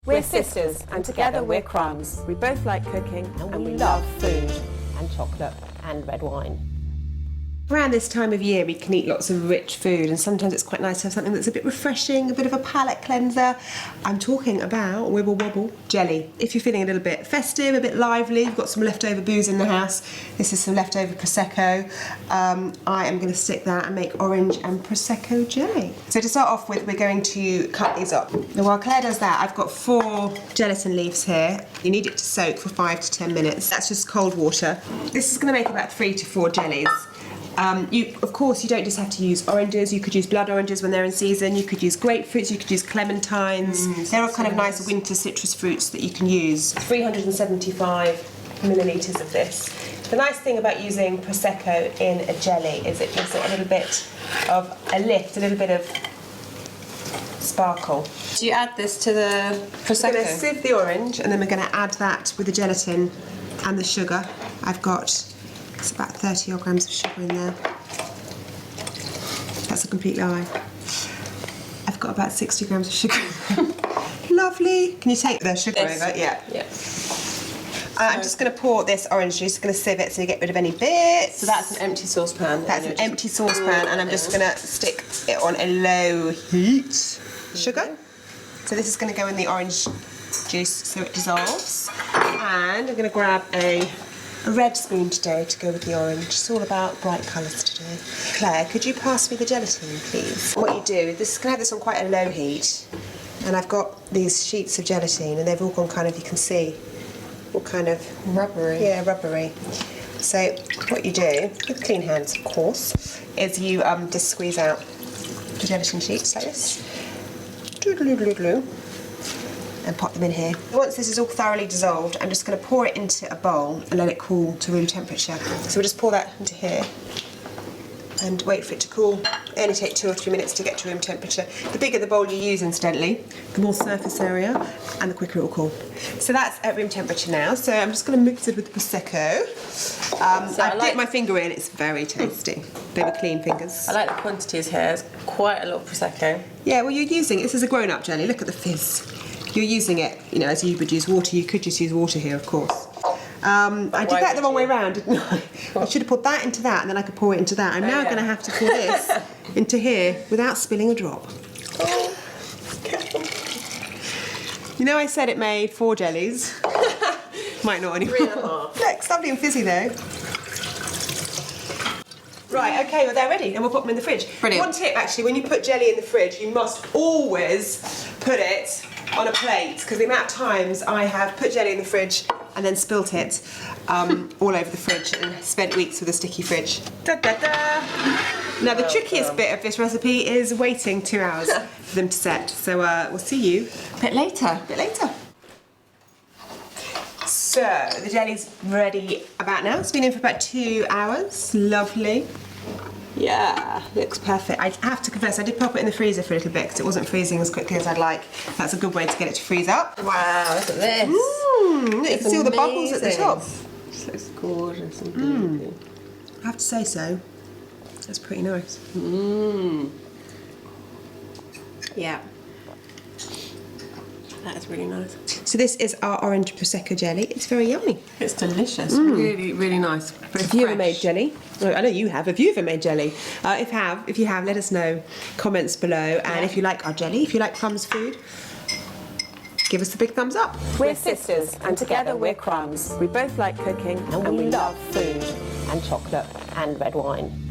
We're sisters, and together we're Crumbs. We both like cooking And we love food and chocolate and red wine. Around this time of year we can eat lots of rich food, and sometimes it's quite nice to have something that's a bit refreshing, a bit of a palate cleanser. I'm talking about Wibble Wobble jelly. If you're feeling a little bit festive, a bit lively, you've got some leftover booze in the house, this is some leftover Prosecco. I am going to stick that and make orange and Prosecco jelly. So to start off with, we're going to cut these up. Now while Claire does that, I've got 4 gelatin leaves here. You need it to soak for 5 to 10 minutes. That's just cold water. This is going to make about 3 to 4 jellies. Of course, you don't just have to use oranges. You could use blood oranges when they're in season. You could use grapefruits. You could use clementines. They're all kind of nice winter citrus fruits that you can use. 375 millilitres of this. The nice thing about using Prosecco in a jelly is it gives it a little bit of a lift, a little bit of sparkle. Do you add this to the Prosecco? We're going to sieve the orange, and then we're going to add that with the gelatin and the sugar. I've got... it's about 30 odd grams of sugar in there. That's a complete lie. I've got about 60 grams of sugar. Lovely. Can you take the sugar over? Yeah. I'm just going to pour this orange juice. I'm going to sieve it so you get rid of any bits. So that's an empty saucepan. That's an empty saucepan, and I'm just going to stick it on a low heat. Sugar. So this is going to go in the orange juice so it dissolves. And I'm going to grab a red spoon today to go with the orange. It's all about bright colours today. Claire, could you pass me the gelatin, please? What you do, this is going to have this on quite a low heat, and I've got these sheets of gelatin, and they've all gone kind of, you can see, all kind of rubbery. Yeah, rubbery. So what you do, with clean hands, of course, is you just squeeze out the gelatin sheets like this. Doodle-doodle-doodle. And pop them in here. Once this is all thoroughly dissolved, I'm just going to pour it into a bowl and let it cool to room temperature. So we'll just pour that into here and wait for it to cool. It only takes 2 or 3 minutes to get to room temperature. The bigger the bowl you use, incidentally, the more surface area and the quicker it will cool. So that's at room temperature now. So I'm just going to mix it with the Prosecco. I dip my finger in, it's very tasty. They were clean fingers. I like the quantities here, it's quite a lot of Prosecco. Yeah, well you're using, this is a grown-up jelly, look at the fizz. You're using it, you know, as you would use water. You could just use water here, of course. I did that the wrong way around, didn't I? I should have put that into that, and then I could pour it into that. I'm now going to have to pour this into here without spilling a drop. Oh. You know, I said it made 4 jellies. Might not anymore. 3.5. Look, it's lovely and fizzy though. Right, okay, well they're ready, and we'll put them in the fridge. Brilliant. One tip, actually, when you put jelly in the fridge, you must always put it on a plate, because the amount of times I have put jelly in the fridge and then spilt it all over the fridge and spent weeks with a sticky fridge. Da, da, da. Now the trickiest bit of this recipe is waiting 2 hours for them to set, so we'll see you a bit later. So the jelly's ready about now. It's been in for about 2 hours. Lovely. Yeah, looks perfect. I have to confess, I did pop it in the freezer for a little bit because it wasn't freezing as quickly as I'd like. That's a good way to get it to freeze up. Wow, look at this. Look, you can see all the bubbles at the top. This looks gorgeous and beautiful. I have to say so. That's pretty nice. Yeah. That is really nice. So this is our orange Prosecco jelly. It's very yummy. It's delicious. Really, really nice. Have you ever made jelly? Well, I know you have. Have you ever made jelly? If you have, let us know. Comments below. And if you like our jelly, if you like Crumbs food, give us a big thumbs up. We're sisters, and together we're Crumbs. We both like cooking And we love food and chocolate and red wine.